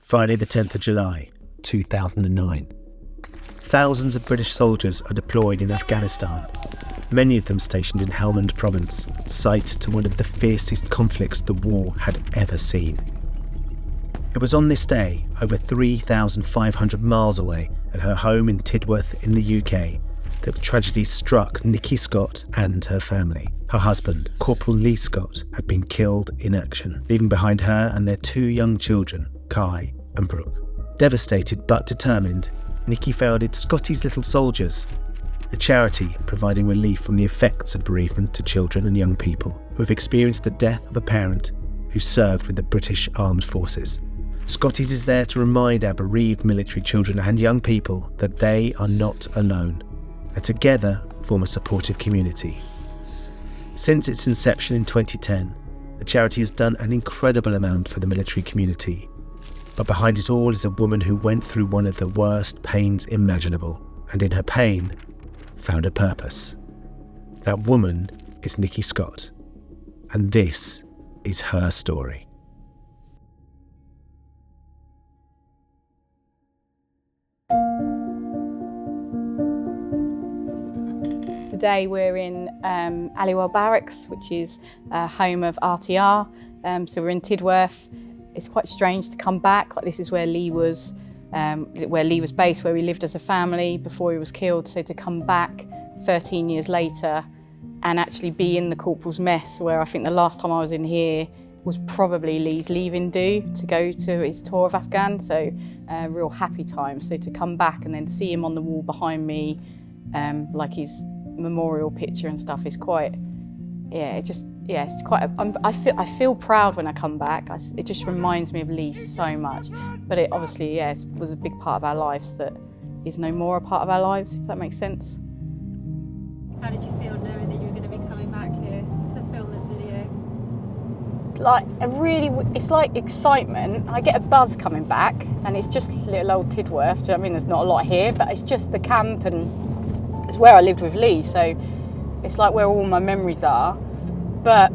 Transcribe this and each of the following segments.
Friday the 10th of July, 2009. Thousands of British soldiers are deployed in Afghanistan, many of them stationed in Helmand province, site to one of the fiercest conflicts the war had ever seen. It was on this day, over 3,500 miles away at her home in Tidworth in the UK, that tragedy struck Nikki Scott and her family. Her husband, Corporal Lee Scott, had been killed in action, leaving behind her and their 2 young children, Kai and Brooke. Devastated but determined, Nikki founded Scotty's Little Soldiers, a charity providing relief from the effects of bereavement to children and young people who have experienced the death of a parent who served with the British Armed Forces. Scotty's is there to remind our bereaved military children and young people that they are not alone, and together form a supportive community. Since its inception in 2010, the charity has done an incredible amount for the military community. But behind it all is a woman who went through one of the worst pains imaginable, and in her pain, found a purpose. That woman is Nikki Scott, and this is her story. Today we're in Aliwal Barracks, which is home of RTR, so we're in Tidworth. It's quite strange to come back. Like, this is where Lee was based, where we lived as a family before he was killed. So to come back 13 years later and actually be in the corporal's mess, where I think the last time I was in here was probably Lee's leaving do to go to his tour of Afghan. So a real happy time. So to come back and then see him on the wall behind me, like his memorial picture and stuff, is quite, it's quite. I feel proud when I come back. It just reminds me of Lee so much. But it obviously, was a big part of our lives that is no more a part of our lives, if that makes sense. How did you feel knowing that you were going to be coming back here to film this video? It's like excitement. I get a buzz coming back, and it's just little old Tidworth. Do you know what I mean? There's not a lot here, but it's just the camp, and it's where I lived with Lee. So it's like where all my memories are. But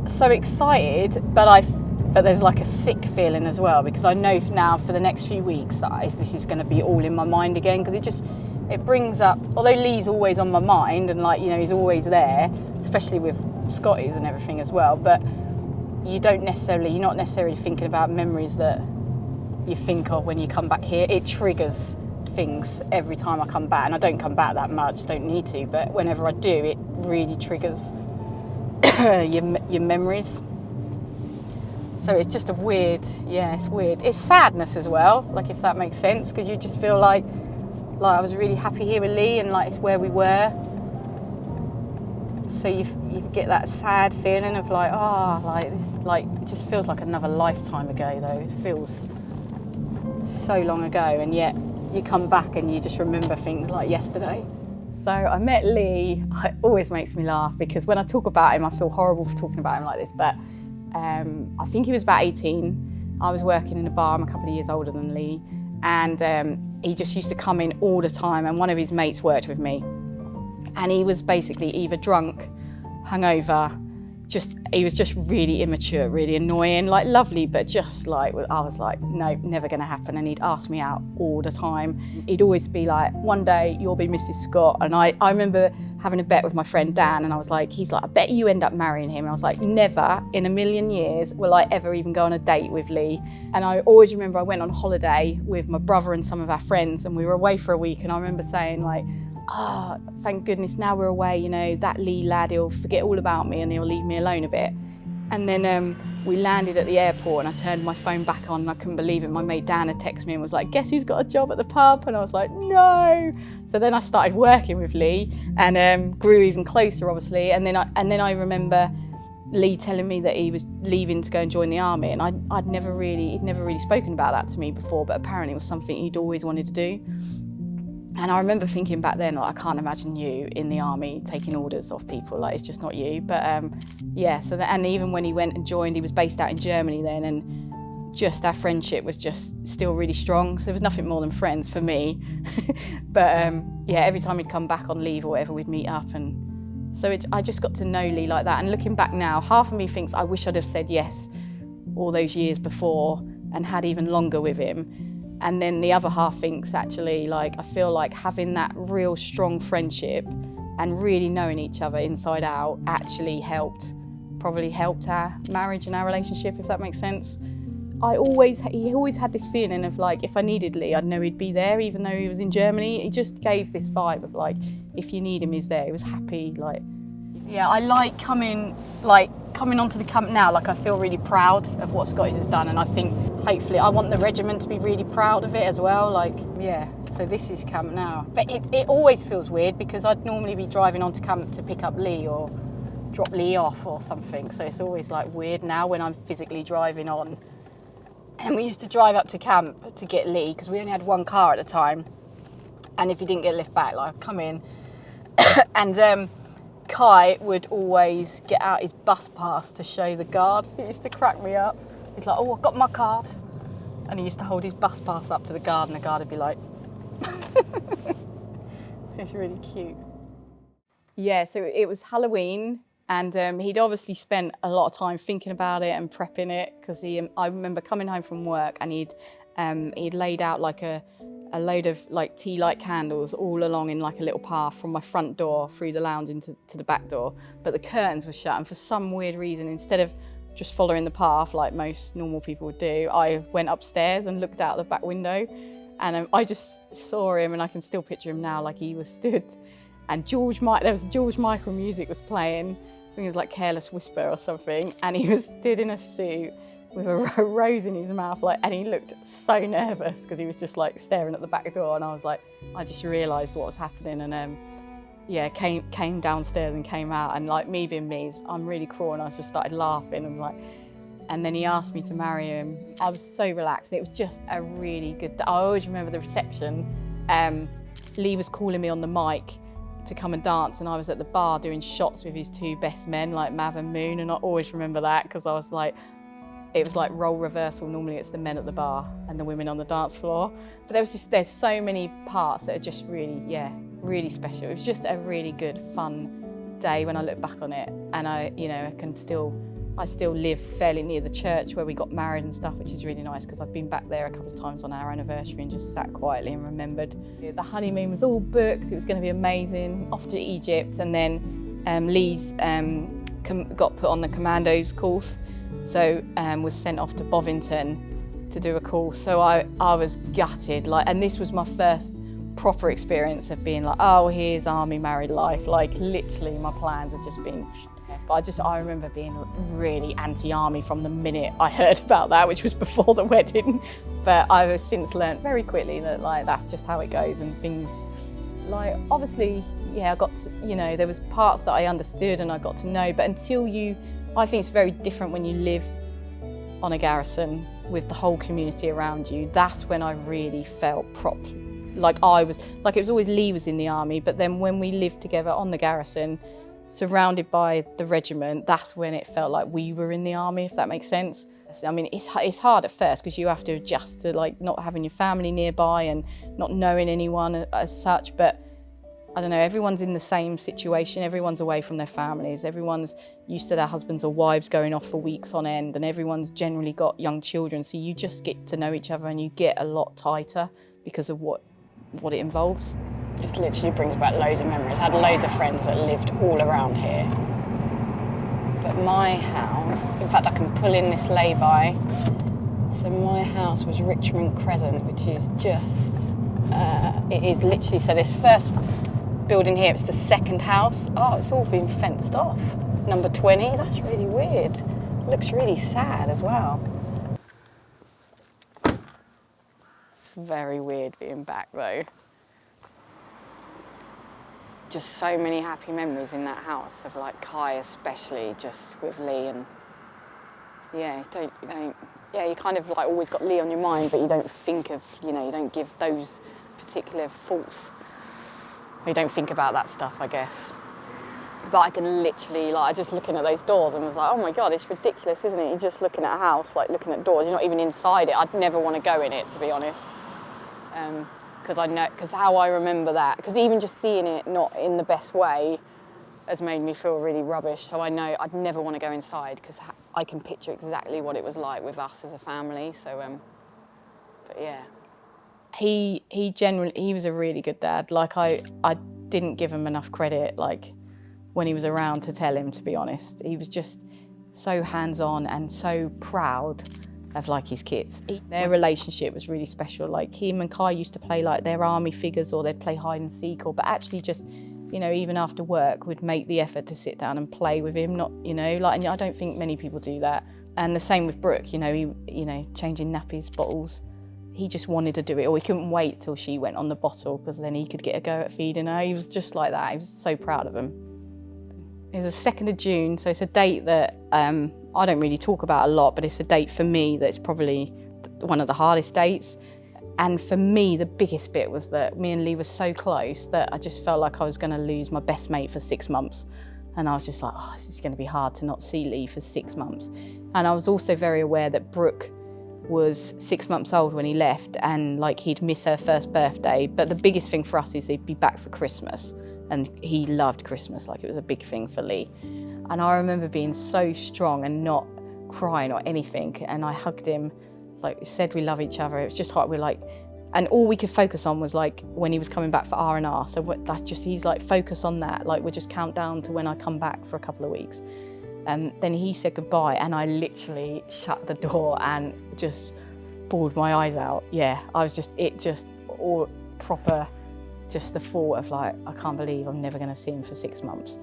so excited, but there's like a sick feeling as well, because I know now for the next few weeks that this is going to be all in my mind again, because it brings up, although Lee's always on my mind and he's always there, especially with Scotty's and everything as well, but you're not necessarily thinking about memories that you think of when you come back here. It triggers things every time I come back, and I don't come back that much, don't need to, but whenever I do, it really triggers your memories. So it's just it's weird. It's sadness as well, if that makes sense, because you just feel like I was really happy here with Lee, and it's where we were. So you get that sad feeling of it just feels like another lifetime ago though. It feels so long ago, and yet you come back and you just remember things like yesterday. So I met Lee. It always makes me laugh, because when I talk about him, I feel horrible for talking about him like this, but I think he was about 18. I was working in a bar. I'm a couple of years older than Lee, and he just used to come in all the time, and one of his mates worked with me, and he was basically either drunk, hungover, he was just really immature, really annoying, lovely, but just I was like, no, never gonna happen. And he'd ask me out all the time. He'd always be like, one day you'll be Mrs. Scott. And I remember having a bet with my friend Dan, and he's like, I bet you end up marrying him. And I was like, never in a million years will I ever even go on a date with Lee. And I always remember I went on holiday with my brother and some of our friends, and we were away for a week, and I remember saying thank goodness now we're away, that Lee lad, he'll forget all about me and he'll leave me alone a bit. And then we landed at the airport, and I turned my phone back on, and I couldn't believe it. My mate Dan had texted me and was like, guess who's got a job at the pub? And I was like, no. So then I started working with Lee, and grew even closer, obviously. And then I remember Lee telling me that he was leaving to go and join the army, and he'd never really spoken about that to me before, but apparently it was something he'd always wanted to do. And I remember thinking back then, I can't imagine you in the army taking orders off people, it's just not you. But and even when he went and joined, he was based out in Germany then, and just our friendship was just still really strong. So there was nothing more than friends for me. But every time he'd come back on leave or whatever, we'd meet up, and so I just got to know Lee like that. And looking back now, half of me thinks I wish I'd have said yes all those years before, and had even longer with him. And then the other half thinks actually, like, I feel like having that real strong friendship and really knowing each other inside out actually probably helped our marriage and our relationship, if that makes sense. He always had this feeling of like, if I needed Lee, I'd know he'd be there, even though he was in Germany. He just gave this vibe of like, if you need him, he's there. He was happy, like. Yeah, I like coming onto the camp now, like I feel really proud of what Scotty has done, and I think hopefully I want the regiment to be really proud of it as well, like, yeah. So this is camp now. But it always feels weird because I'd normally be driving onto camp to pick up Lee or drop Lee off or something. So it's always like weird now when I'm physically driving on. And we used to drive up to camp to get Lee because we only had one car at the time. And if you didn't get a lift back, like, I'd come in and Kai would always get out his bus pass to show the guard. It used to crack me up. He's like, oh, I've got my card. And he used to hold his bus pass up to the guard and the guard would be like, it's really cute. Yeah, so it was Halloween. And he'd obviously spent a lot of time thinking about it and prepping it because I remember coming home from work and he'd laid out like a load of like tea light candles all along in like a little path from my front door through the lounge into the back door. But the curtains were shut, and for some weird reason, instead of just following the path like most normal people would do, I went upstairs and looked out the back window, and I just saw him, and I can still picture him now, like he was stood, and there was George Michael music was playing. I think it was like Careless Whisper or something, and he was stood in a suit with a rose in his mouth, like, and he looked so nervous because he was just like staring at the back door, and I was like, I just realised what was happening, and yeah, came downstairs and came out, and like me being me, I'm really cruel, and I just started laughing and like, and then he asked me to marry him. I was so relaxed. It was just a really good day. I always remember the reception. Lee was calling me on the mic to come and dance, and I was at the bar doing shots with his two best men, like Mav and Moon, and I always remember that because I was like, it was like role reversal. Normally it's the men at the bar and the women on the dance floor. But there's so many parts that are just really, yeah, really special. It was just a really good, fun day when I look back on it. And I still live fairly near the church where we got married and stuff, which is really nice because I've been back there a couple of times on our anniversary and just sat quietly and remembered. The honeymoon was all booked. It was going to be amazing. Off to Egypt, and then Lee's got put on the commandos course. So was sent off to Bovington to do a course. So I was gutted, like, and this was my first proper experience of being like, oh, here's army married life. Like, literally my plans had just been, but I remember being really anti-army from the minute I heard about that, which was before the wedding. But I've since learnt very quickly that, like, that's just how it goes, and things, like, obviously, yeah, I got to, there was parts that I understood and I got to know, but I think it's very different when you live on a garrison with the whole community around you. That's when I really felt like it was always Lee was in the army, but then when we lived together on the garrison, surrounded by the regiment, that's when it felt like we were in the army, if that makes sense. I mean, it's hard at first because you have to adjust to like not having your family nearby and not knowing anyone as such, but I don't know, everyone's in the same situation, everyone's away from their families, everyone's used to their husbands or wives going off for weeks on end, and everyone's generally got young children, so you just get to know each other and you get a lot tighter because of what it involves. It literally brings back loads of memories. I had loads of friends that lived all around here. But my house, in fact I can pull in this lay-by, so my house was Richmond Crescent, which is just, it is literally, so this first building here, it's the second house. Oh, it's all been fenced off. Number 20, that's really weird. It looks really sad as well. It's very weird being back though. Just so many happy memories in that house of like Kai especially, just with Lee, and yeah, you kind of like always got Lee on your mind, but you don't think of, you don't give those particular thoughts. You don't think about that stuff, I guess. But I can literally, like, just looking at those doors and was like, oh my God, it's ridiculous, isn't it? You're just looking at a house, like looking at doors. You're not even inside it. I'd never want to go in it, to be honest. Because how I remember that. Because even just seeing it not in the best way, has made me feel really rubbish. So I know I'd never want to go inside because I can picture exactly what it was like with us as a family. So, but yeah. He was a really good dad. Like I didn't give him enough credit, like when he was around, to tell him, to be honest. He was just so hands-on and so proud of like his kids. Their relationship was really special. Like him and Kai used to play like their army figures, or they'd play hide and seek, but actually just, you know, even after work, would make the effort to sit down and play with him. Not, you know, like, and I don't think many people do that. And the same with Brooke, you know, changing nappies, bottles. He just wanted to do it, or he couldn't wait till she went on the bottle because then he could get a go at feeding her. He was just like that. He was so proud of him. It was the 2nd of June, so it's a date that I don't really talk about a lot, but it's a date for me that's probably one of the hardest dates. And for me, the biggest bit was that me and Lee were so close that I just felt like I was going to lose my best mate for 6 months. And I was just like, oh, this is going to be hard to not see Lee for 6 months. And I was also very aware that Brooke was 6 months old when he left, and like he'd miss her first birthday. But the biggest thing for us is he'd be back for Christmas, and he loved Christmas. Like, it was a big thing for Lee. And I remember being so strong and not crying or anything, and I hugged him, like said we love each other. It was just hard. We're like, and all we could focus on was like when he was coming back for R&R. So that's just, he's like, focus on that. Like, we'll just count down to when I come back for a couple of weeks. And then he said goodbye, and I literally shut the door and just bawled my eyes out. Yeah, I was just, all proper, just the thought of like, I can't believe I'm never going to see him for 6 months.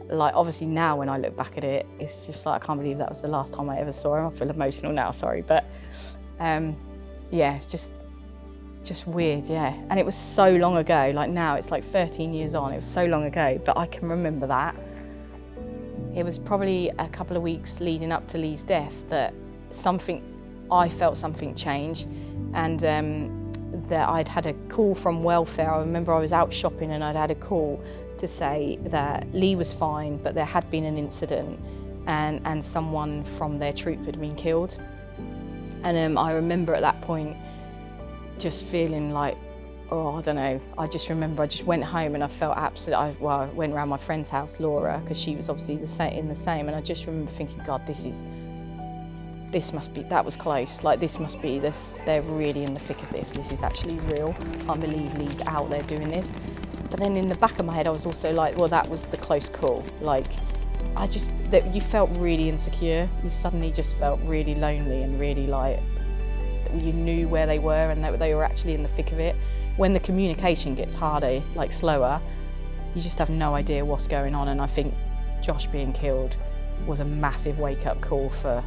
Like, obviously now when I look back at it, it's just like, I can't believe that was the last time I ever saw him. I feel emotional now, sorry. But yeah, it's just weird, yeah. And it was so long ago. Like, now it's like 13 years on. It was so long ago, but I can remember that. It was probably a couple of weeks leading up to Lee's death that I felt something change, and that I'd had a call from welfare. I remember I was out shopping and I'd had a call to say that Lee was fine, but there had been an incident and someone from their troop had been killed. And I remember at that point just feeling like, oh, I don't know. I just remember I just went home and I felt I went around my friend's house, Laura, because she was obviously in the same, and I just remember thinking, God, that was close. Like, this must be this. They're really in the thick of this. This is actually real. I can't believe Lee's out there doing this. But then in the back of my head, I was also like, well, that was the close call. Like, that you felt really insecure. You suddenly just felt really lonely and really like, you knew where they were and that they were actually in the thick of it. When the communication gets harder, like slower, you just have no idea what's going on. And I think Josh being killed was a massive wake-up call for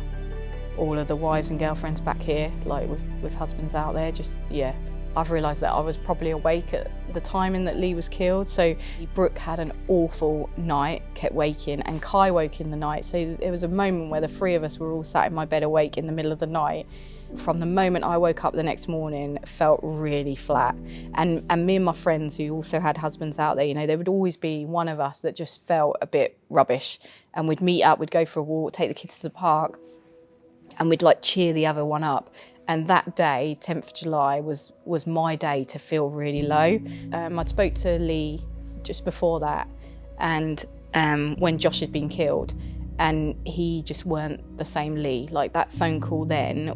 all of the wives and girlfriends back here, like with husbands out there. Just, yeah, I've realised that I was probably awake at the timing that Lee was killed. So Brooke had an awful night, kept waking, and Kai woke in the night. So there was a moment where the three of us were all sat in my bed awake in the middle of the night. From the moment I woke up the next morning, felt really flat. And me and my friends who also had husbands out there, you know, there would always be one of us that just felt a bit rubbish. And we'd meet up, we'd go for a walk, take the kids to the park, and we'd like cheer the other one up. And that day, 10th of July, was my day to feel really low. I spoke to Lee just before that, and when Josh had been killed, and he just weren't the same Lee. Like, that phone call then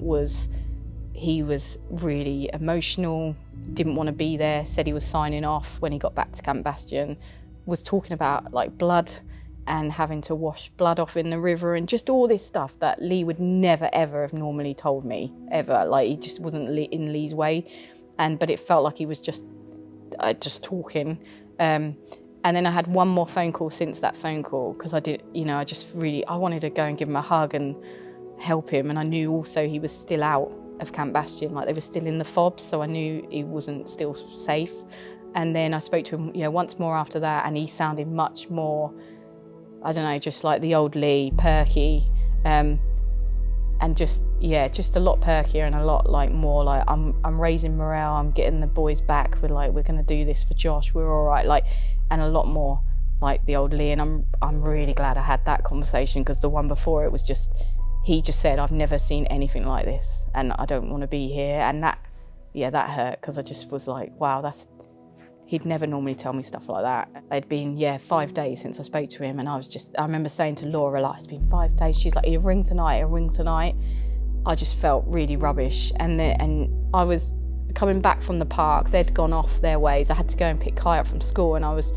he was really emotional, didn't want to be there, said he was signing off when he got back to Camp Bastion, was talking about like blood and having to wash blood off in the river and just all this stuff that Lee would never ever have normally told me, ever. Like, he just wasn't in Lee's way. But it felt like he was just talking. And then I had one more phone call since that phone call, because I wanted to go and give him a hug and help him. And I knew also he was still out of Camp Bastion, like they were still in the fobs, so I knew he wasn't still safe. And then I spoke to him, once more after that, and he sounded much more, I don't know, just like the old Lee, perky, and just a lot perkier and a lot like more like, I'm raising morale, I'm getting the boys back, we're going to do this for Josh, we're all right, like, and a lot more like the old Lee. And I'm really glad I had that conversation, because the one before it was just, he just said, I've never seen anything like this and I don't want to be here. And that hurt, because I just was like, wow, He'd never normally tell me stuff like that. It'd been, 5 days since I spoke to him, and I remember saying to Laura, like, it's been 5 days. She's like, he'll ring tonight, he'll ring tonight. I just felt really rubbish. And I was coming back from the park, they'd gone off their ways. I had to go and pick Kai up from school, and I was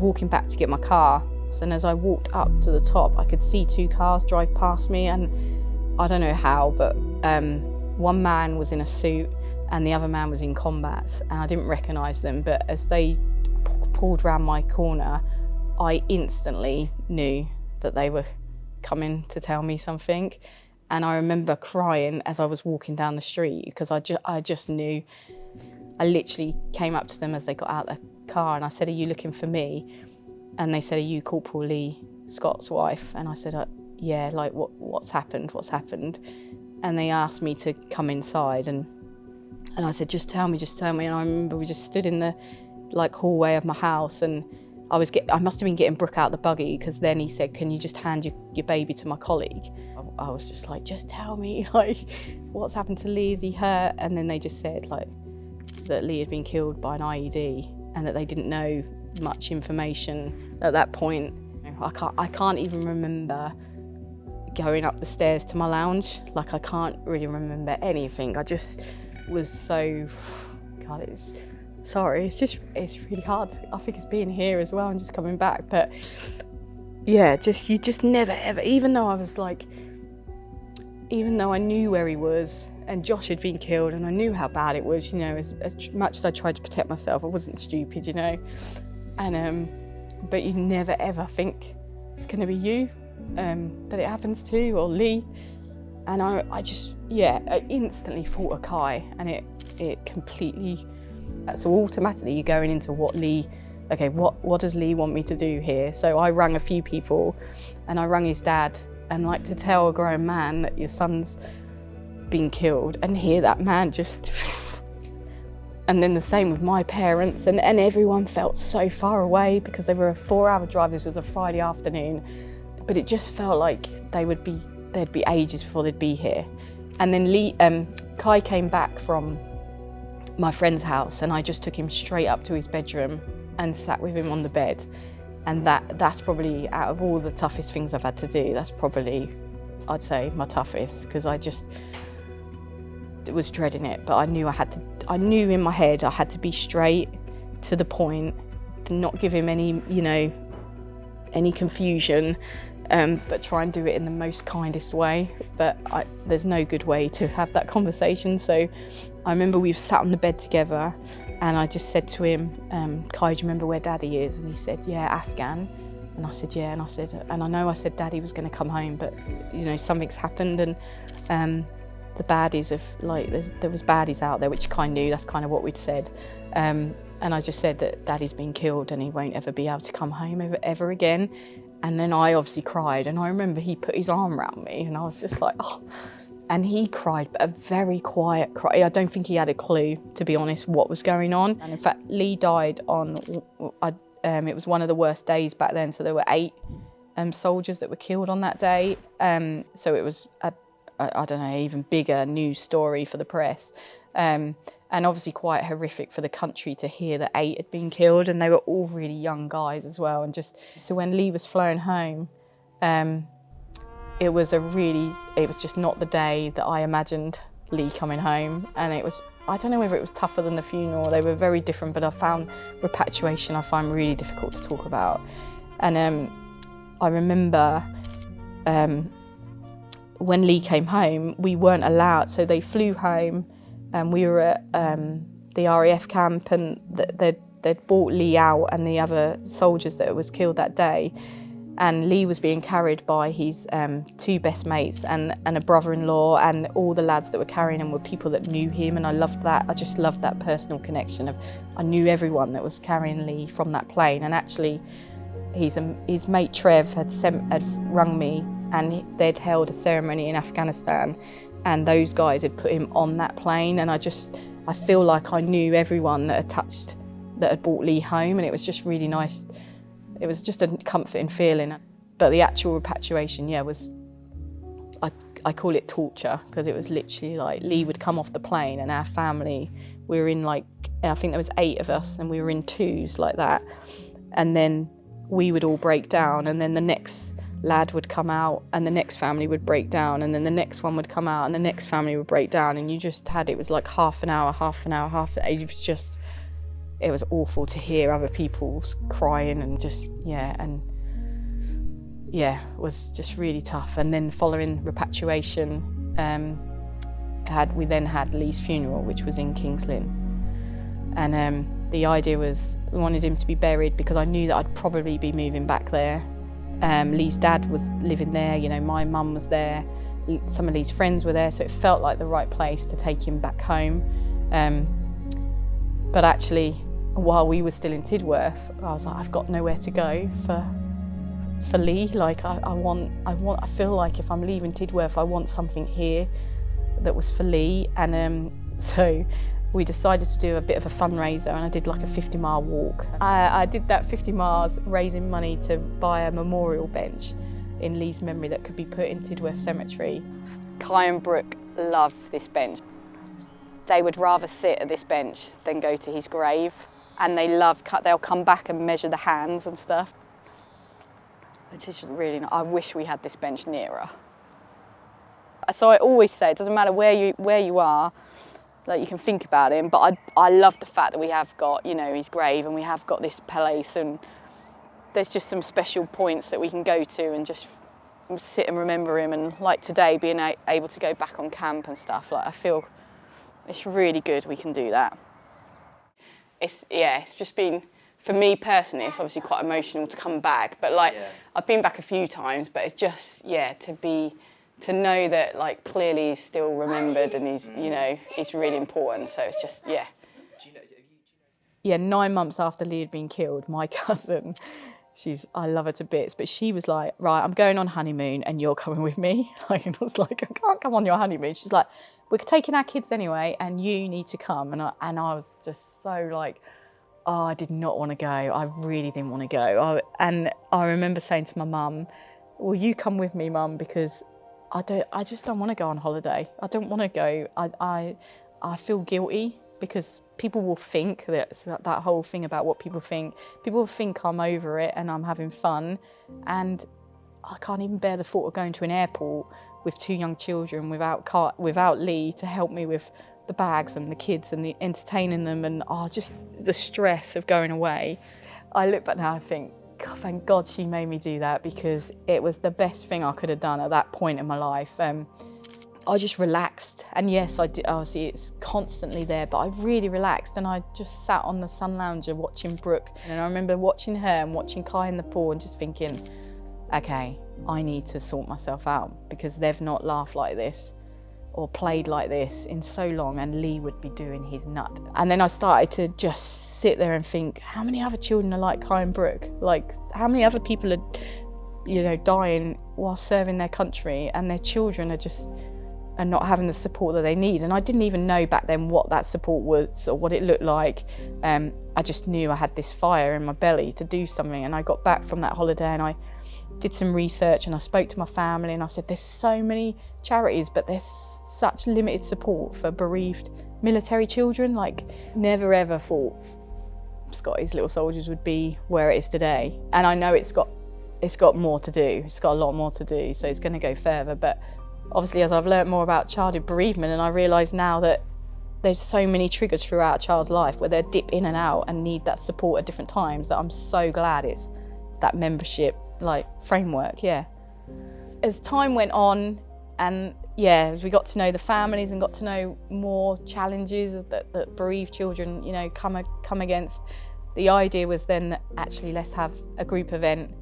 walking back to get my car. And as I walked up to the top, I could see 2 cars drive past me, and I don't know how, but one man was in a suit and the other man was in combats, and I didn't recognise them, but as they pulled round my corner, I instantly knew that they were coming to tell me something. And I remember crying as I was walking down the street, because I just knew. I literally came up to them as they got out of the car, and I said, "Are you looking for me?" And they said, "Are you Corporal Lee Scott's wife?" And I said, "Yeah, like what's happened? What's happened?" And they asked me to come inside, and I said, just tell me. And I remember we just stood in the hallway of my house, and I must have been getting Brooke out the buggy, because then he said, "Can you just hand your baby to my colleague?" I was just like, just tell me, like, what's happened to Lee? Is he hurt? And then they just said, like, that Lee had been killed by an IED, and that they didn't know much information at that point. I can't even remember going up the stairs to my lounge. Like, I can't really remember anything. I just was so, God, it's really hard. I think it's being here as well and just coming back. But yeah, you just never ever, even though I knew where he was and Josh had been killed and I knew how bad it was, as much as I tried to protect myself, I wasn't stupid, and but you never ever think it's going to be you that it happens to, or Lee. And I instantly thought of Kai, and it completely, so automatically you're going into what does Lee want me to do here? So I rang a few people, and I rang his dad, and like, to tell a grown man that your son's been killed and hear that man just, and then the same with my parents, and everyone felt so far away because they were a 4-hour drive. This was a Friday afternoon, but it just felt like there'd be ages before they'd be here. And then Kai came back from my friend's house, and I just took him straight up to his bedroom and sat with him on the bed. And that's probably, out of all the toughest things I've had to do, that's probably, I'd say, my toughest, because I just was dreading it. But I knew in my head I had to be straight to the point, to not give him any confusion, but try and do it in the most kindest way. But there's no good way to have that conversation. So I remember we sat on the bed together, and I just said to him, "Kai, do you remember where Daddy is?" And he said, "Yeah, Afghan." And I said, "Yeah." And I know I said Daddy was going to come home, but something's happened, and the baddies there was baddies out there, which Kai knew. That's kind of what we'd said. And I just said that Daddy's been killed and he won't ever be able to come home ever again. And then I obviously cried, and I remember he put his arm around me, and I was just like, oh. And he cried, but a very quiet cry. I don't think he had a clue, to be honest, what was going on. And in fact, Lee died on, it was one of the worst days back then, so there were 8 soldiers that were killed on that day. So it was, I don't know, even bigger news story for the press. And obviously quite horrific for the country to hear that 8 had been killed, and they were all really young guys as well. And so when Lee was flown home, it was just not the day that I imagined Lee coming home. And I don't know whether it was tougher than the funeral. They were very different, but I found repatriation, I find really difficult to talk about. And I remember when Lee came home, we weren't allowed, so they flew home, and we were at the RAF camp, and they'd brought Lee out and the other soldiers that was killed that day. And Lee was being carried by his 2 best mates and a brother-in-law, and all the lads that were carrying him were people that knew him, and I loved that. I just loved that personal connection of, I knew everyone that was carrying Lee from that plane. And actually, his mate Trev had rung me, and they'd held a ceremony in Afghanistan, and those guys had put him on that plane. And I feel like I knew everyone that had brought Lee home, and it was just really nice. It was just a comforting feeling. But the actual repatriation, I call it torture, because it was literally like Lee would come off the plane and our family We were in I think there was 8 of us, and we were in 2s like that. And then we would all break down, and then the next lad would come out, and the next family would break down, and then the next one would come out, and the next family would break down, and it was like half an hour. It was awful to hear other people crying and it was just really tough. And then following repatriation, we then had Lee's funeral, which was in King's Lynn. And the idea was we wanted him to be buried because I knew that I'd probably be moving back there. Lee's dad was living there, my mum was there, some of Lee's friends were there, so it felt like the right place to take him back home. But actually, while we were still in Tidworth, I was like, I've got nowhere to go for Lee. Like I feel like if I'm leaving Tidworth, I want something here that was for Lee. And so we decided to do a bit of a fundraiser, and I did like a 50-mile walk. I did that 50 miles raising money to buy a memorial bench in Lee's memory that could be put in Tidworth Cemetery. Kai and Brooke love this bench. They would rather sit at this bench than go to his grave, and they'll come back and measure the hands and stuff. Which is really nice. I wish we had this bench nearer. So I always say, it doesn't matter where you are, like you can think about him, but I love the fact that we have got, his grave, and we have got this place, and there's just some special points that we can go to and just sit and remember him. And like today, being able to go back on camp and stuff, I feel it's really good we can do that. It's just been, for me personally, it's obviously quite emotional to come back, but I've been back a few times, but it's just, to know that clearly he's still remembered, and he's, it's really important. So it's just, Yeah, 9 months after Lee had been killed, my cousin, I love her to bits, but she was like, right, I'm going on honeymoon and you're coming with me. And I was like, I can't come on your honeymoon. She's like, we're taking our kids anyway and you need to come. And I was just so like, oh, I did not want to go. I really didn't want to go. And I remember saying to my mum, will you come with me, Mum? Because I just don't want to go on holiday. I don't want to go. I feel guilty because people will think that whole thing about what people think. People will think I'm over it and I'm having fun, and I can't even bear the thought of going to an airport with 2 young children without Lee to help me with the bags and the kids and the entertaining them, and just the stress of going away. I look back now and think, God, thank God she made me do that, because it was the best thing I could have done at that point in my life. I just relaxed, and yes, I did. Obviously, it's constantly there, but I really relaxed, and I just sat on the sun lounger watching Brooke. And I remember watching her and watching Kai in the pool, and just thinking, okay, I need to sort myself out, because they've not laughed like this or played like this in so long, and Lee would be doing his nut. And then I started to just sit there and think, how many other children are like Kai and Brooke? Like, how many other people are, dying while serving their country, and their children are not having the support that they need? And I didn't even know back then what that support was or what it looked like. I just knew I had this fire in my belly to do something. And I got back from that holiday and I did some research, and I spoke to my family, and I said, there's so many charities, but there's such limited support for bereaved military children. Like, never ever thought Scotty's Little Soldiers would be where it is today. And I know it's got more to do. It's got a lot more to do, so it's going to go further. But obviously, as I've learnt more about childhood bereavement, and I realise now that there's so many triggers throughout a child's life where they dip in and out and need that support at different times, that I'm so glad it's that membership framework. As time went on, and as we got to know the families and got to know more challenges that bereaved children, come against, the idea was then, actually, let's have a group event.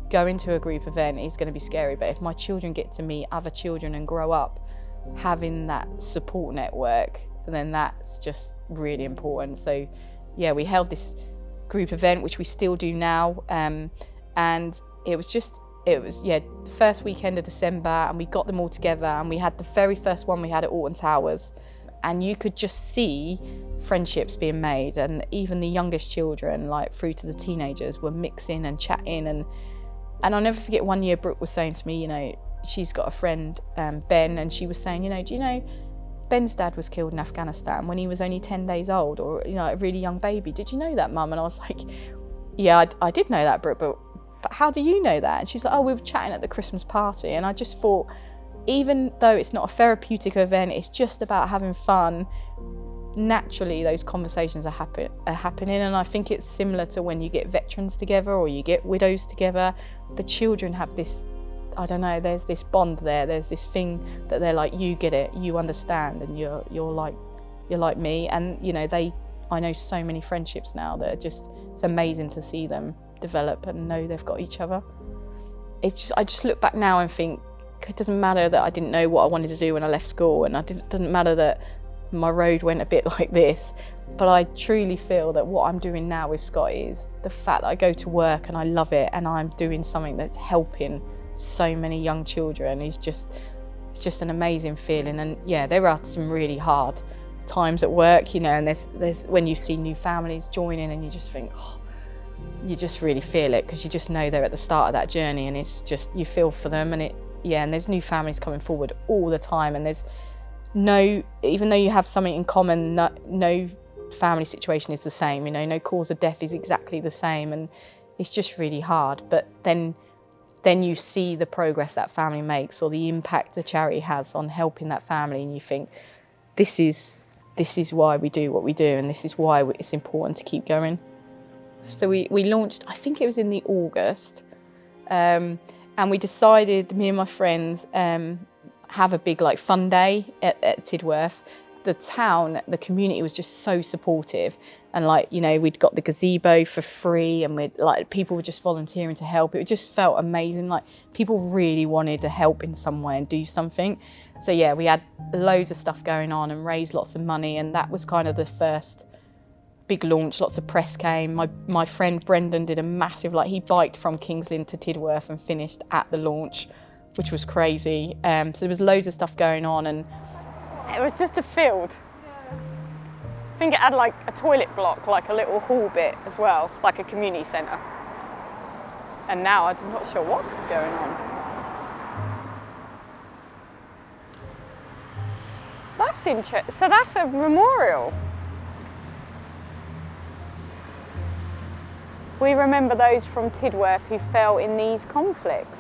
Going to a group event is going to be scary, but if my children get to meet other children and grow up having that support network, then that's just really important. So we held this group event, which we still do now, and it was the first weekend of December, and we got them all together, and we had the very first one we had at Alton Towers, and you could just see friendships being made, and even the youngest children, through to the teenagers, were mixing and chatting. And I'll never forget, one year Brooke was saying to me, she's got a friend, Ben, and she was saying, do you know, Ben's dad was killed in Afghanistan when he was only 10 days old, or, you know, a really young baby. Did you know that, Mum? And I was like, yeah, I did know that, Brooke, but how do you know that? And she was like, oh, we were chatting at the Christmas party. And I just thought, even though it's not a therapeutic event, it's just about having fun, naturally those conversations are happening. And I think it's similar to when you get veterans together or you get widows together. The children have this, I don't know, there's this bond there, there's this thing that they're like, you get it, you understand, and you're like me. And you know, I know so many friendships now that are just, it's amazing to see them develop and know they've got each other. It's just, I just look back now and think, it doesn't matter that I didn't know what I wanted to do when I left school, and it doesn't matter that my road went a bit like this, but I truly feel that what I'm doing now with Scotty is the fact that I go to work and I love it, and I'm doing something that's helping so many young children. It's just an amazing feeling. And yeah, there are some really hard times at work, you know, and there's when you see new families joining and you just think, oh, you just really feel it, because you just know they're at the start of that journey, and it's just, you feel for them. And and there's new families coming forward all the time, and there's no, even though you have something in common, no family situation is the same, you know, no cause of death is exactly the same, and it's just really hard. But then you see the progress that family makes, or the impact the charity has on helping that family, and you think, this is why we do what we do, and this is why it's important to keep going. So we launched, I think it was in the August, and we decided, me and my friends, have a big like fun day at Tidworth. The town, the community was just so supportive, and like, you know, we'd got the gazebo for free, and people were just volunteering to help. It just felt amazing, like people really wanted to help in some way and do something. So yeah, we had loads of stuff going on and raised lots of money, and that was kind of the first big launch. Lots of press came. My friend Brendan did a massive, like, he biked from King's Lynn to Tidworth and finished at the launch, which was crazy. So there was loads of stuff going on, and it was just a field. I think it had like a toilet block, like a little hall bit as well, like a community centre. And now I'm not sure what's going on. That's interesting. So that's a memorial. We remember those from Tidworth who fell in these conflicts.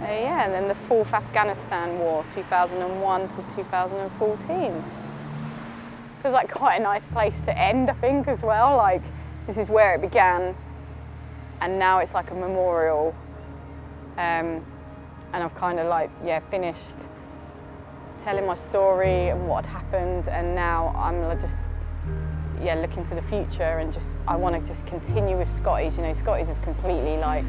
Yeah, and then the 4th Afghanistan War, 2001 to 2014. Feels like quite a nice place to end, I think, as well. Like, this is where it began, and now it's like a memorial. And I've kind of like, yeah, finished telling my story and what had happened, and now I'm just, yeah, looking to the future, and just, I want to just continue with Scotty's. You know, Scotty's is completely like,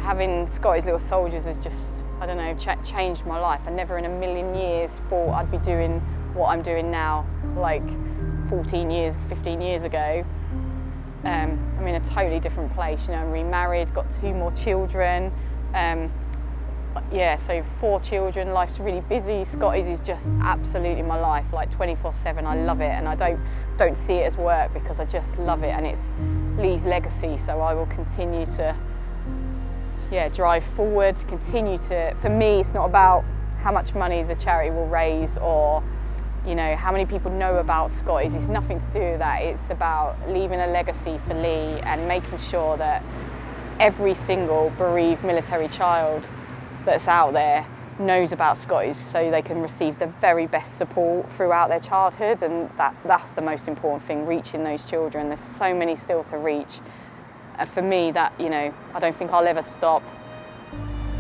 having Scotty's Little Soldiers has just, I don't know, changed my life. I never in a million years thought I'd be doing what I'm doing now, like 15 years ago. I'm in a totally different place, you know, I'm remarried, got 2 more children. Yeah, so 4 children, life's really busy. Scotty's is just absolutely my life, like 24/7, I love it, and I don't see it as work, because I just love it, and it's Lee's legacy, so I will continue to, yeah, drive forward, continue to, for me, it's not about how much money the charity will raise, or, you know, how many people know about Scotty's. It's nothing to do with that. It's about leaving a legacy for Lee and making sure that every single bereaved military child that's out there knows about Scotty's, so they can receive the very best support throughout their childhood, and that's the most important thing, reaching those children. There's so many still to reach. And for me, that, you know, I don't think I'll ever stop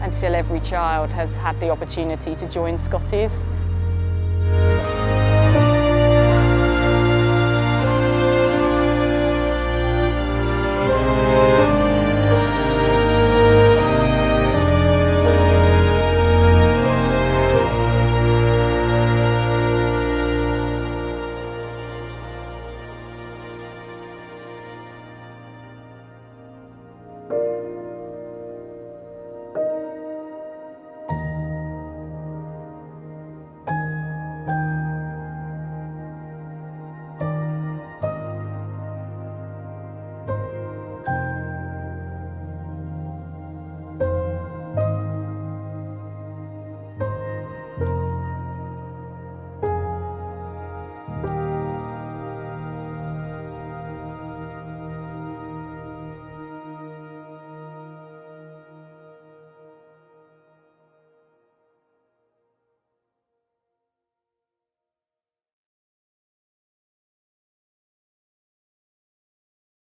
until every child has had the opportunity to join Scotty's.